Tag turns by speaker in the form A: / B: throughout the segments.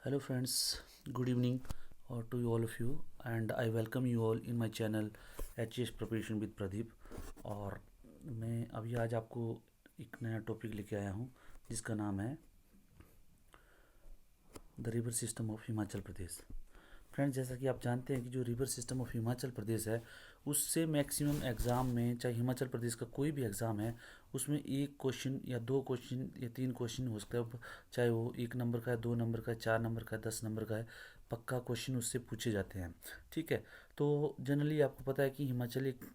A: Hello friends, good evening or to all of you, and I welcome you all in my channel HES Preparation with Pradeep. और मैं अभी आज आपको एक नया टॉपिक लेके आया हूँ जिसका नाम है the river system of Himachal Pradesh. Friends, जैसा कि आप जानते हैं कि जो river system of Himachal Pradesh है उससे मैक्सिमम एग्ज़ाम में, चाहे हिमाचल प्रदेश का कोई भी एग्ज़ाम है, उसमें एक क्वेश्चन या दो क्वेश्चन या तीन क्वेश्चन हो सकता है। चाहे वो 1 नंबर का है, 2 नंबर का है, 4 नंबर का है, 10 नंबर का है, पक्का क्वेश्चन उससे पूछे जाते हैं। ठीक है। तो जनरली आपको पता है कि हिमाचल एक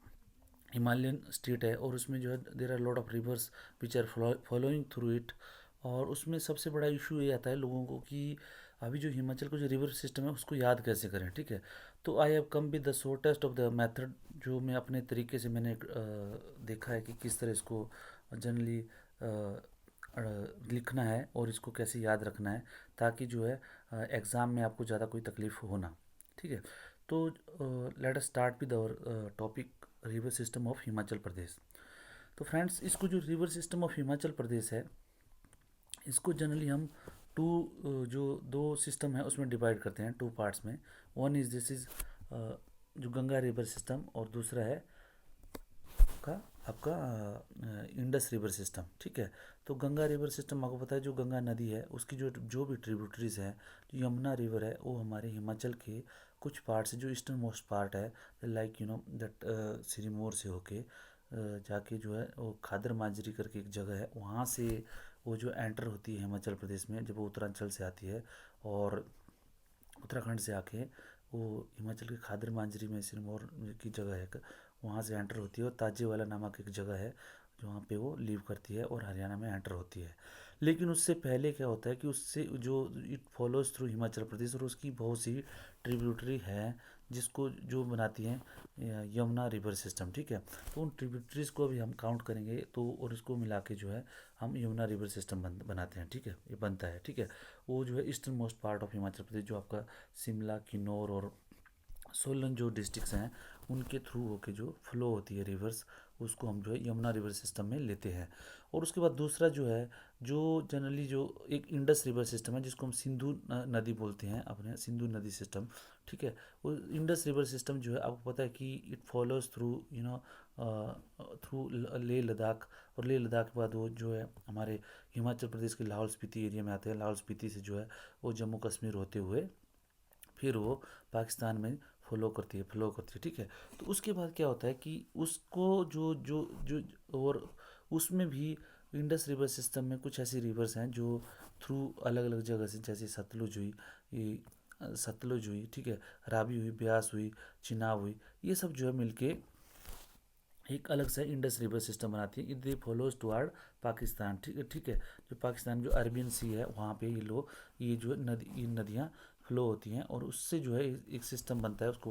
A: हिमालयन स्टेट है और उसमें जो है there are lot of rivers which are following through it. और उसमें सबसे बड़ा इशू ये आता है लोगों को कि अभी जो हिमाचल का जो रिवर सिस्टम है उसको याद कैसे करें। ठीक है। तो I have come with the shortest of the method, जो मैं अपने तरीके से मैंने देखा है कि किस तरह इसको जनरली लिखना है और इसको कैसे याद रखना है, ताकि जो है एग्ज़ाम में आपको ज़्यादा कोई तकलीफ हो ना। ठीक है। तो let us start with our topic river system of Himachal Pradesh. तो फ्रेंड्स, इसको जो river system of Himachal Pradesh है इसको जनरली हम टू, जो दो सिस्टम है उसमें डिवाइड करते हैं टू पार्ट्स में। वन इज दिस इज जो गंगा रिवर सिस्टम, और दूसरा है आपका आपका इंडस रिवर सिस्टम। ठीक है। तो गंगा रिवर सिस्टम आपको पता है, जो गंगा नदी है उसकी जो जो भी ट्रिब्यूटरीज हैं, जो यमुना रिवर है वो हमारे हिमाचल के कुछ पार्ट से, जो ईस्टर्न मोस्ट पार्ट है, लाइक दैट सिरमौर से होके जाके जो है वो खादर माजरी करके एक जगह है, वहाँ से वो जो एंटर होती है हिमाचल प्रदेश में, जब वो उत्तरांचल से आती है और उत्तराखंड से आके वो हिमाचल के खादर मांजरी में सिरमौर की जगह है, वहाँ से एंटर होती है और ताजेवाला नामक एक जगह है जो वहाँ पे वो लीव करती है और हरियाणा में एंटर होती है। लेकिन उससे पहले क्या होता है कि उससे जो it follows through Himachal Pradesh, और उसकी बहुत सी ट्रिब्यूटरी है जिसको जो बनाती हैं यमुना रिवर सिस्टम। ठीक है। तो उन ट्रिब्यूटरीज को भी हम काउंट करेंगे तो, और इसको मिला के जो है हम यमुना रिवर सिस्टम बनाते हैं। ठीक है, ये बनता है। ठीक है। वो जो है eastern most part of Himachal Pradesh, जो आपका शिमला, किन्नौर और सोलन जो डिस्ट्रिक्ट्स हैं उनके थ्रू होके जो फ्लो होती है रिवर्स, उसको हम जो है यमुना रिवर सिस्टम में लेते हैं। और उसके बाद दूसरा जो है, जो जनरली जो एक इंडस रिवर सिस्टम है जिसको हम सिंधु नदी बोलते हैं, अपने सिंधु नदी सिस्टम। ठीक है। वो इंडस रिवर सिस्टम जो है आपको पता है कि it follows through through Leh Ladakh, और लेह लद्दाख के बाद वो जो है हमारे हिमाचल प्रदेश के लाहौल स्पीति एरिया में आते हैं। लाहौल स्पीति से जो है वो जम्मू कश्मीर होते हुए फिर वो पाकिस्तान में फ्लो करती है। ठीक है। तो उसके बाद क्या होता है कि उसको जो जो जो और उसमें भी इंडस रिवर सिस्टम में कुछ ऐसी रिवर्स हैं जो थ्रू अलग अलग जगह से, जैसे सतलुज हुई, ये सतलुज हुई, ठीक है, रावी हुई, ब्यास हुई, चिनाब हुई, ये सब जो है मिलके एक अलग सा इंडस रिवर सिस्टम बनाती है। दे फॉलोज टुवर्ड पाकिस्तान। ठीक है। ठीक है। जो पाकिस्तान जो अरबियन सी है वहाँ पे ये जो नदी, ये नदियाँ फ्लो होती हैं और उससे जो है एक सिस्टम बनता है, उसको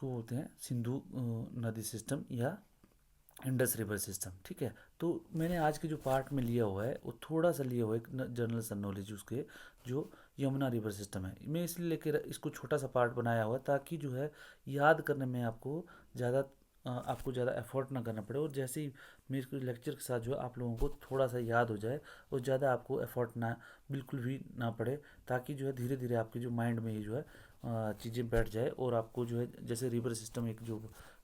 A: बोलते हैं सिंधु नदी सिस्टम या इंडस रिवर सिस्टम। ठीक है। तो मैंने आज के जो पार्ट में लिया हुआ है वो थोड़ा सा लिया हुआ है एक जनरल सा नॉलेज उसके, जो यमुना रिवर सिस्टम है। मैं इसलिए लेकर इसको छोटा सा पार्ट बनाया हुआ है ताकि जो है याद करने में आपको ज़्यादा एफर्ट ना करना पड़े, और जैसे ही मेरे लेक्चर के साथ जो है आप लोगों को थोड़ा सा याद हो जाए और ज़्यादा आपको एफर्ट ना, बिल्कुल भी ना पड़े, ताकि जो है धीरे धीरे आपके जो माइंड में ये जो है चीज़ें बैठ जाए, और आपको जो है जैसे रिवर सिस्टम एक जो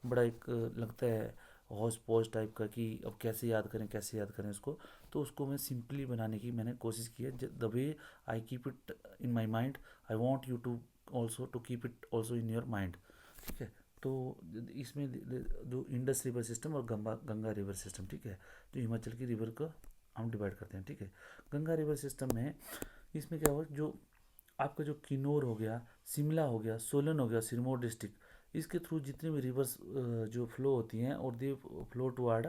A: बड़ा एक लगता है हौज पौज टाइप का कि अब कैसे याद करें उसको। तो उसको मैं सिंपली बनाने की मैंने कोशिश की है। The way I keep it in my mind, I want you to also to keep it also in your mind. ठीक है। तो इसमें जो इंडस रिवर सिस्टम और गंगा गंगा रिवर सिस्टम, ठीक है, जो हिमाचल की रिवर को हम डिवाइड करते हैं। ठीक है। गंगा रिवर सिस्टम में इसमें क्या हुआ, जो आपका जो किन्नौर हो गया, शिमला हो गया, सोलन हो गया, सिरमौर डिस्ट्रिक्ट, इसके थ्रू जितनी भी रिवर्स जो फ्लो होती हैं और दे फ्लो टुवर्ड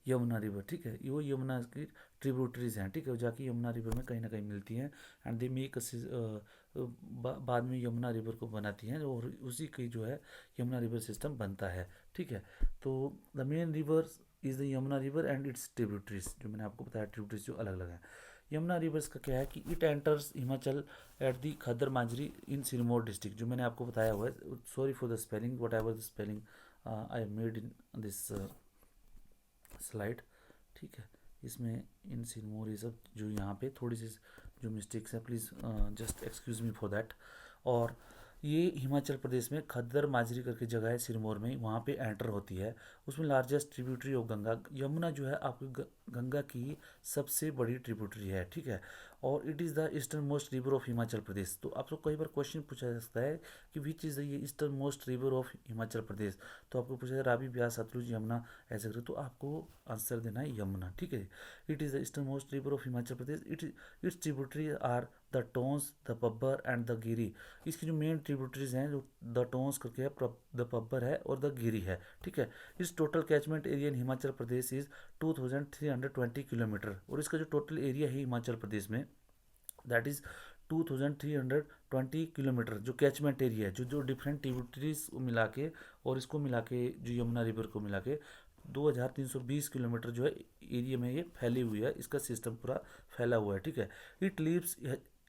A: यमुना रिवर। ठीक है। ये वो यमुना की ट्रिब्यूटरीज हैं। ठीक है। जाके यमुना रिवर में कहीं ना कहीं मिलती हैं एंड दे मेक बाद में यमुना रिवर को बनाती हैं, और उसी की जो है यमुना रिवर सिस्टम बनता है। ठीक है। तो the main river is the Yamuna river and it's tributaries, जो मैंने आपको बताया ट्रिब्यूटरीज जो अलग अलग हैं। यमुना रिवर्स का क्या है कि it enters Himachal at the Khadar Majri in Sirmaur district, जो मैंने आपको बताया हुआ है। Sorry for the spelling, what ever the spelling I made in this slide. ठीक है। इसमें इन सिरमौर ये सब जो यहाँ पे थोड़ी सी जो मिस्टेक्स है, please just excuse me for that. और ये हिमाचल प्रदेश में खद्दर माजरी करके जगह है सिरमौर में, वहाँ पे एंटर होती है। उसमें largest tributary of Ganga, Yamuna जो है आपकी गंगा की सबसे बड़ी ट्रिब्यूटरी है, ठीक है। और it is the eastern most river of Himachal Pradesh. तो आपको कई बार क्वेश्चन पूछा जा सकता है कि which is the eastern most river of Himachal Pradesh. तो आपको पूछा जाए रावी, ब्यास, सतलुज, यमुना, ऐसे करके, तो आपको आंसर देना है यमुना, ठीक है। It is the eastern most river of Himachal Pradesh. Its tributary are the Tons, the Pabbar and the Giri. इसकी जो मेन ट्रिब्यूटरीज हैं, जो द टोंस करके है, द पब्बर है और द गिरी है, ठीक है। इस total catchment area in Himachal Pradesh is 2320 kilometre. और इसका जो टोटल एरिया है हिमाचल प्रदेश में, दैट इज 2320 किलोमीटर। जो कैचमेंट एरिया है, जो जो डिफरेंट ट्रिब्यूटरीज को मिला के और इसको मिला के, जो यमुना रिवर को मिला के 2320 किलोमीटर जो है एरिया में ये फैली हुई है। इसका सिस्टम पूरा फैला हुआ है, ठीक है। It leaves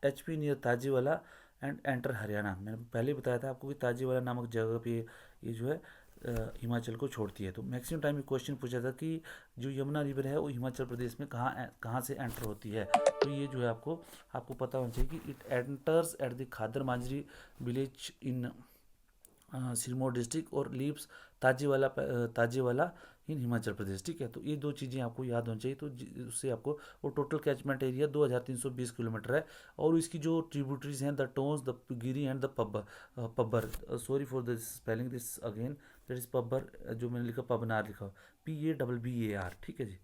A: HP near Tajewala and enter Haryana. मैंने पहले ही बताया था आपको कि ताजीवाला नामक जगह पे ये जो है हिमाचल को छोड़ती है। तो मैक्सिमम टाइम ये क्वेश्चन पूछा था कि जो यमुना रिवर है वो हिमाचल प्रदेश में कहाँ कहाँ से एंटर होती है। तो ये जो है आपको आपको पता होना चाहिए कि it enters at the Khadar Manjari village in Sirmaur district और लीव्स ताजीवाला इन हिमाचल प्रदेश, ठीक है। तो ये दो चीज़ें आपको याद होनी चाहिए। तो उससे आपको वो टोटल कैचमेंट एरिया 2320 किलोमीटर है। और इसकी जो ट्रिब्यूटरीज हैं, the Tons, the Giri and the Pabbar, sorry for this spelling this again, that is Pabbar, जो मैंने लिखा पबनार लिखा, PABBAR, ठीक है जी।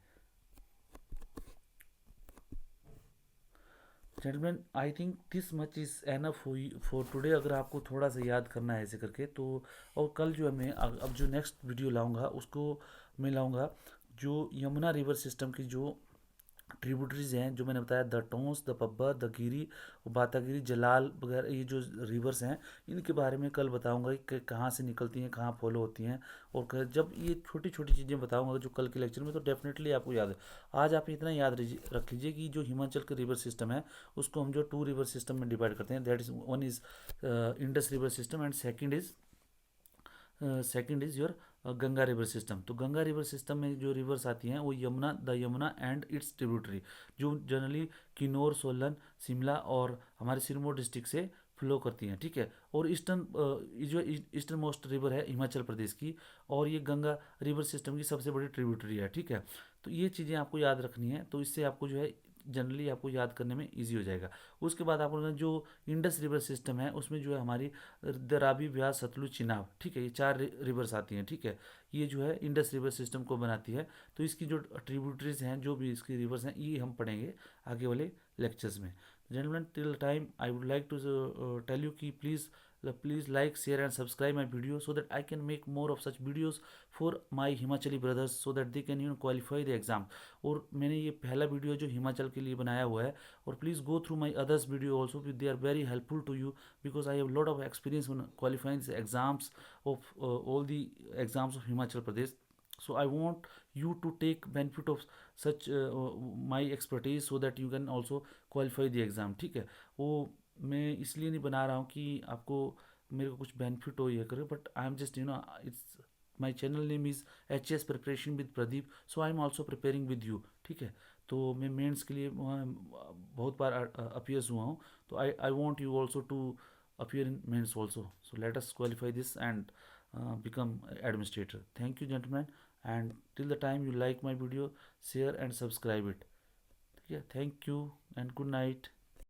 A: Gentleman, I think this much is enough for today. अगर आपको थोड़ा सा याद करना है ऐसे करके तो। और कल जो है मैं अब जो नेक्स्ट वीडियो लाऊंगा उसको मैं लाऊंगा जो यमुना रिवर सिस्टम की जो ट्रिब्यूटरीज हैं, जो मैंने बताया, the Tons, the Pabbar, the Giri, Bata Giri, Jalal वगैरह, ये जो रिवर्स हैं इनके बारे में कल बताऊंगा कि कहाँ से निकलती हैं, कहाँ फॉलो होती हैं। और जब ये छोटी छोटी चीज़ें बताऊंगा जो कल के लेक्चर में, तो डेफिनेटली आपको याद है। आज आप इतना याद रख लीजिए कि जो हिमाचल का रिवर सिस्टम है उसको हम जो 2 रिवर सिस्टम में डिवाइड करते हैं, that is one is Indus river system and second is your Ganga river system. तो गंगा रिवर सिस्टम में जो रिवर्स आती हैं वो यमुना एंड इट्स ट्रिब्यूटरी, जो जनरली किन्नौर, सोलन, शिमला और हमारे सिरमौर डिस्ट्रिक्ट से फ्लो करती हैं, ठीक है। और जो ईस्टर्न मोस्ट रिवर है हिमाचल प्रदेश की, और ये गंगा रिवर सिस्टम की सबसे बड़ी ट्रिब्यूटरी है, ठीक है। तो ये चीज़ें आपको याद रखनी है, तो इससे आपको जो है जनरली आपको याद करने में इजी हो जाएगा। उसके बाद आपको जो इंडस रिवर सिस्टम है उसमें जो है हमारी रावी, ब्यास, सतलुज, चिनाब, ठीक है, ये 4 रिवर्स आती हैं, ठीक है। ये जो है इंडस रिवर सिस्टम को बनाती है। तो इसकी जो ट्रिब्यूटरीज हैं, जो भी इसकी रिवर्स हैं, ये हम पढ़ेंगे आगे वाले लेक्चर्स में। Gentleman, till time I would like to tell you कि please like, share and subscribe my video so that I can make more of such videos for my Himachali brothers so that they can qualify the exam। और मैंने ये पहला video जो हिमाचल के लिए बनाया हुआ है। और please go through my others video also, they are very helpful to you because I have lot of experience in qualifying exams of all the exams of Himachal Pradesh. So I want you to take benefit of such my expertise so that you can also qualify the exam, ठीक है। वो मैं इसलिए नहीं बना रहा हूँ कि आपको मेरे को कुछ बेनिफिट हो ये करे, but I am just it's my channel name is HS preparation with Pradeep, so I am also preparing with you, ठीक है। तो मैं मेंस के लिए बहुत बार अपीयर्स हुआ हूँ। तो I want you also to appear in mains also. So let us qualify this and become administrator. Thank you, gentlemen. And till the time you like my video, share and subscribe it. Yeah, thank you and good night.